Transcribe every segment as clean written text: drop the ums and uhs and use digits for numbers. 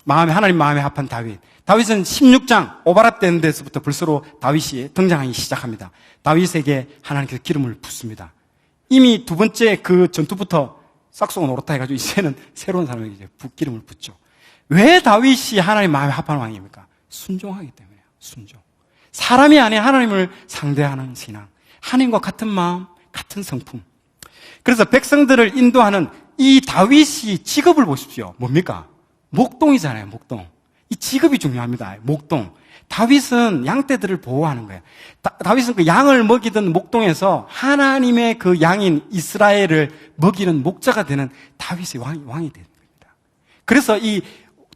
하나님 마음에 합한 다윗. 다윗은 16장 오바랍되는 데서부터 벌써로 다윗이 등장하기 시작합니다. 다윗에게 하나님께서 기름을 붓습니다. 이미 두 번째 그 전투부터 싹수가 노릇다 해가지고 이제는 새로운 사람에게 이제 기름을 붓죠. 왜 다윗이 하나님 마음에 합한 왕입니까? 순종하기 때문이에요. 순종. 사람이 아닌 하나님을 상대하는 신앙. 하나님과 같은 마음, 같은 성품. 그래서 백성들을 인도하는 이 다윗이 직업을 보십시오. 뭡니까? 목동이잖아요, 목동. 이 직업이 중요합니다. 목동. 다윗은 양떼들을 보호하는 거예요. 다윗은 그 양을 먹이던 목동에서 하나님의 그 양인 이스라엘을 먹이는 목자가 되는 다윗의 왕이 되는 겁니다. 그래서 이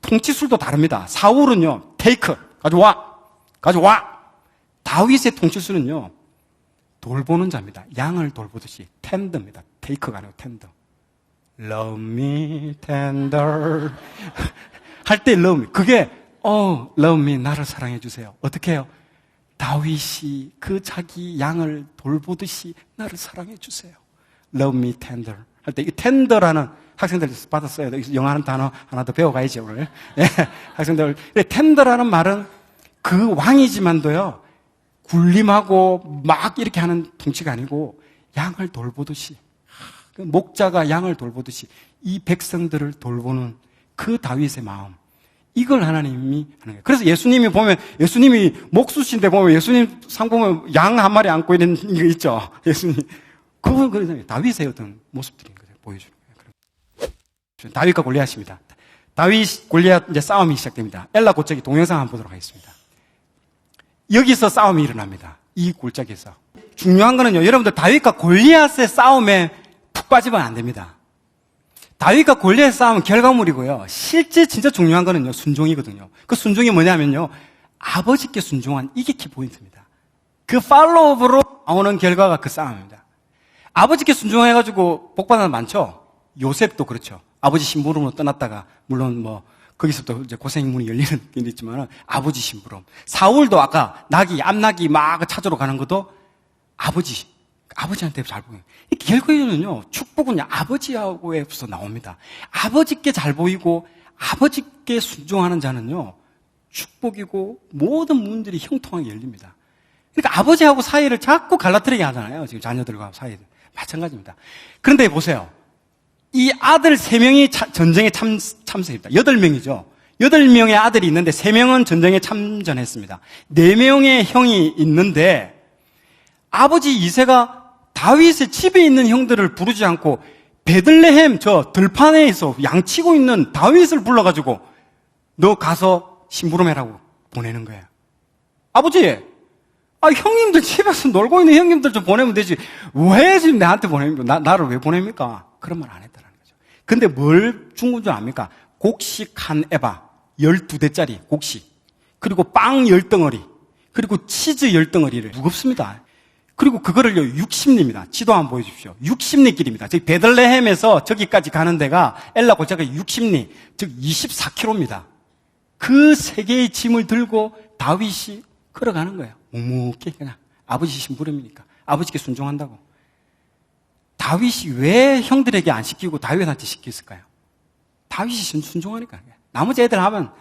통치술도 다릅니다. 사울은요, 테이크, 가져와. 다윗의 통치술은요, 돌보는 자입니다. 양을 돌보듯이 텐더입니다. 테이크가 아니고 텐더. Love me tender. 할 때 love me. 그게 love me, 나를 사랑해 주세요. 어떻게 해요? 다윗이 그 자기 양을 돌보듯이 나를 사랑해 주세요. Love me tender. 할 때 이 tender라는 학생들 받았어요. 영어 하는 단어 하나 더 배워가야지 오늘. 예, 학생들. tender라는 말은 그 왕이지만도요, 군림하고 막 이렇게 하는 통치가 아니고 양을 돌보듯이, 그 목자가 양을 돌보듯이 이 백성들을 돌보는 그 다윗의 마음, 이걸 하나님이 하는 거예요. 그래서 예수님이 목수신데 보면 예수님 상 보면 양 한 마리 안고 있는 게 있죠. 예수님. 그건 그래서 다윗의 어떤 모습들인 거예요. 보여주는 거예요. 다윗과 골리앗입니다. 다윗, 골리앗 이제 싸움이 시작됩니다. 엘라 고척이 동영상 한번 보도록 하겠습니다. 여기서 싸움이 일어납니다. 이 골짜기에서. 중요한 거는요, 여러분들 다윗과 골리앗의 싸움에 푹 빠지면 안 됩니다. 다윗과 골리앗의 싸움은 결과물이고요. 실제 진짜 중요한 거는요, 순종이거든요. 그 순종이 뭐냐면요, 아버지께 순종한 이게 키포인트입니다. 그 팔로우업으로 나오는 결과가 그 싸움입니다. 아버지께 순종해가지고 복받는 많죠? 요셉도 그렇죠. 아버지 심부름으로 떠났다가, 물론 거기서부터 이제 고생문이 열리는 게 있지만, 아버지 심부름. 사울도 아까 암낙이 막 찾으러 가는 것도 아버지한테 잘 보여요. 결국에는요, 축복은 아버지하고에서 나옵니다. 아버지께 잘 보이고, 아버지께 순종하는 자는요, 축복이고, 모든 문들이 형통하게 열립니다. 그러니까 아버지하고 사이를 자꾸 갈라뜨리게 하잖아요. 지금 자녀들과 사이를. 마찬가지입니다. 그런데 보세요. 이 아들 3명이 전쟁에 참석입니다. 8명이죠. 8명의 아들이 있는데 3명은 전쟁에 참전했습니다. 4명의 형이 있는데 아버지 이새가 다윗의 집에 있는 형들을 부르지 않고 베들레헴 저 들판에서 양치고 있는 다윗을 불러가지고 너 가서 심부름해라고 보내는 거예요. 아버지, 형님들 집에서 놀고 있는 형님들 좀 보내면 되지. 왜 지금 나한테 보냅니까? 나를 왜 보냅니까? 그런 말 안 했다는 거죠. 근데 뭘 준 건 줄 압니까? 곡식 한 에바, 12대짜리 곡식. 그리고 빵 10덩어리. 그리고 치즈 10덩어리를. 무겁습니다. 그리고 그거를요, 60리입니다. 지도 한번 보여주십시오. 60리 길입니다. 즉, 베들레헴에서 저기까지 가는 데가 엘라 골짜기 60리, 즉 24km입니다. 그 3개의 짐을 들고 다윗이 걸어가는 거예요. 묵묵히 그냥. 아버지 심부름이니까. 아버지께 순종한다고. 다윗이 왜 형들에게 안 시키고 다윗한테 시켰을까요? 다윗이 순종하니까. 나머지 애들 하면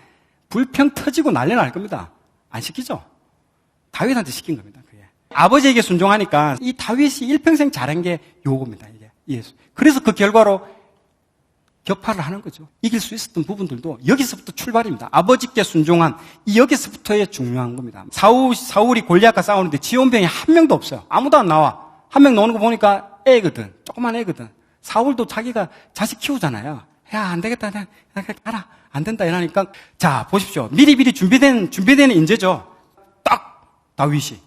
불평 터지고 난리 날 겁니다. 안 시키죠? 다윗한테 시킨 겁니다. 그게. 아버지에게 순종하니까 이 다윗이 일평생 잘한 게 요겁니다. 이게 예수. 그래서 그 결과로 격파를 하는 거죠. 이길 수 있었던 부분들도 여기서부터 출발입니다. 아버지께 순종한 이 여기서부터의 중요한 겁니다. 사울이 골리앗과 싸우는데 지원병이 한 명도 없어요. 아무도 안 나와. 한 명 나오는 거 보니까 애거든. 조그만 애거든. 사울도 자기가 자식 키우잖아요. 야, 안 되겠다. 그냥 가라. 안 된다. 이러니까. 자, 보십시오. 미리 준비된 인재죠. 딱 다윗이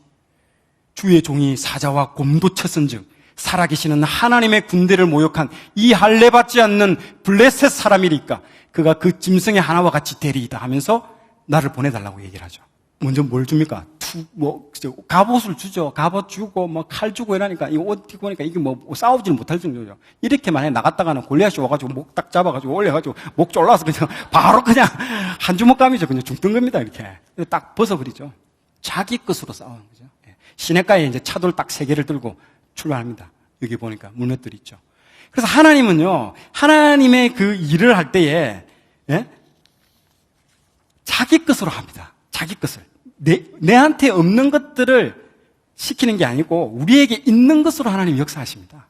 주의 종이 사자와 곰도 쳤은즉 살아계시는 하나님의 군대를 모욕한 이 할례 받지 않는 블레셋 사람이니까 그가 그 짐승의 하나와 같이 되리이다 하면서 나를 보내달라고 얘기를 하죠. 먼저 뭘 줍니까? 갑옷을 주죠. 갑옷 주고, 칼 주고 이러니까, 이 옷 입고 보니까 이게 싸우지는 못할 정도죠. 이렇게 만약에 나갔다가는 골리앗이 와가지고 목 딱 잡아가지고 올려가지고 목 졸라서 그냥 바로 그냥 한 주먹감이죠. 그냥 죽던 겁니다. 이렇게. 딱 벗어버리죠. 자기 것으로 싸우는 거죠. 시냇가에 이제 차돌 딱 3개를 들고 출발합니다. 여기 보니까 문맷돌이 있죠. 그래서 하나님은요, 하나님의 그 일을 할 때에, 예? 것으로 합니다. 자기 것을. 내한테 없는 것들을 시키는 게 아니고 우리에게 있는 것으로 하나님 역사하십니다.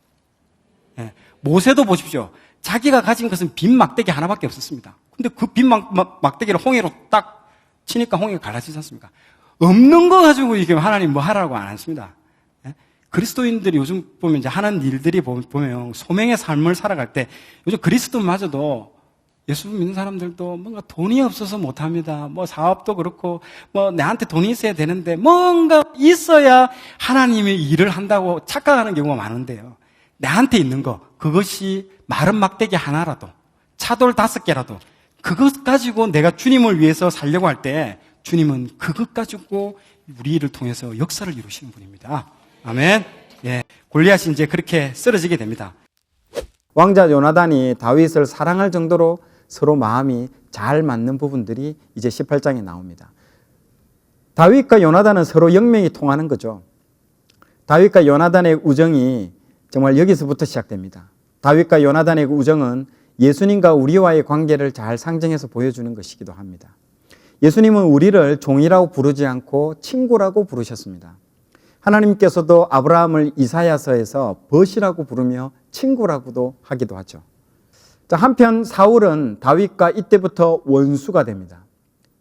예, 모세도 보십시오. 자기가 가진 것은 빈 막대기 하나밖에 없었습니다. 근데 그 빈 막대기를 홍해로 딱 치니까 홍해가 갈라지지 않습니까? 없는 거 가지고 이게 하나님 뭐 하라고 안 했습니다. 예? 그리스도인들이 요즘 보면 이제 하는 일들이 보면 소명의 삶을 살아갈 때 요즘 그리스도마저도 예수 믿는 사람들도 뭔가 돈이 없어서 못합니다. 뭐 사업도 그렇고 뭐 내한테 돈이 있어야 되는데 뭔가 있어야 하나님이 일을 한다고 착각하는 경우가 많은데요. 내한테 있는 거 그것이 마른 막대기 하나라도 차돌 5개라도 그것 가지고 내가 주님을 위해서 살려고 할 때 주님은 그것 가지고 우리를 통해서 역사를 이루시는 분입니다. 아멘. 예, 골리앗이 이제 그렇게 쓰러지게 됩니다. 왕자 요나단이 다윗을 사랑할 정도로 서로 마음이 잘 맞는 부분들이 이제 18장에 나옵니다. 다윗과 요나단은 서로 영명이 통하는 거죠. 다윗과 요나단의 우정이 정말 여기서부터 시작됩니다. 다윗과 요나단의 우정은 예수님과 우리와의 관계를 잘 상징해서 보여주는 것이기도 합니다. 예수님은 우리를 종이라고 부르지 않고 친구라고 부르셨습니다. 하나님께서도 아브라함을 이사야서에서 벗이라고 부르며 친구라고도 하기도 하죠. 한편 사울은 다윗과 이때부터 원수가 됩니다.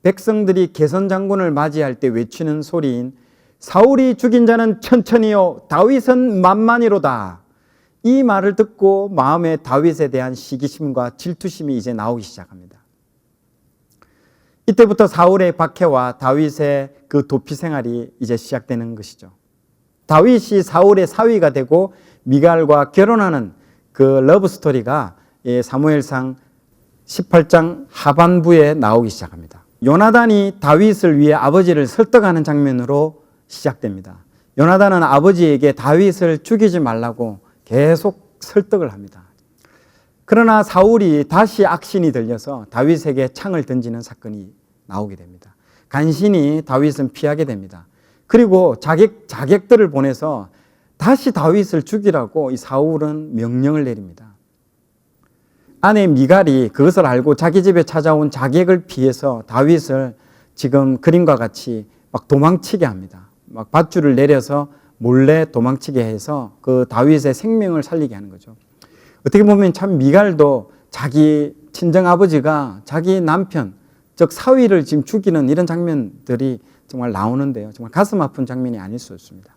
백성들이 개선 장군을 맞이할 때 외치는 소리인 사울이 죽인 자는 천천히요 다윗은 만만히로다. 이 말을 듣고 마음에 다윗에 대한 시기심과 질투심이 이제 나오기 시작합니다. 이때부터 사울의 박해와 다윗의 그 도피 생활이 이제 시작되는 것이죠. 다윗이 사울의 사위가 되고 미갈과 결혼하는 그 러브 스토리가 사무엘상 18장 하반부에 나오기 시작합니다. 요나단이 다윗을 위해 아버지를 설득하는 장면으로 시작됩니다. 요나단은 아버지에게 다윗을 죽이지 말라고 계속 설득을 합니다. 그러나 사울이 다시 악신이 들려서 다윗에게 창을 던지는 사건이 나오게 됩니다. 간신히 다윗은 피하게 됩니다. 그리고 자객들을 보내서 다시 다윗을 죽이라고 이 사울은 명령을 내립니다. 아내 미갈이 그것을 알고 자기 집에 찾아온 자객을 피해서 다윗을 지금 그림과 같이 막 도망치게 합니다. 막 밧줄을 내려서 몰래 도망치게 해서 그 다윗의 생명을 살리게 하는 거죠. 어떻게 보면 참 미갈도 자기 친정아버지가 자기 남편, 즉 사위를 지금 죽이는 이런 장면들이 정말 나오는데요. 정말 가슴 아픈 장면이 아닐 수 없습니다.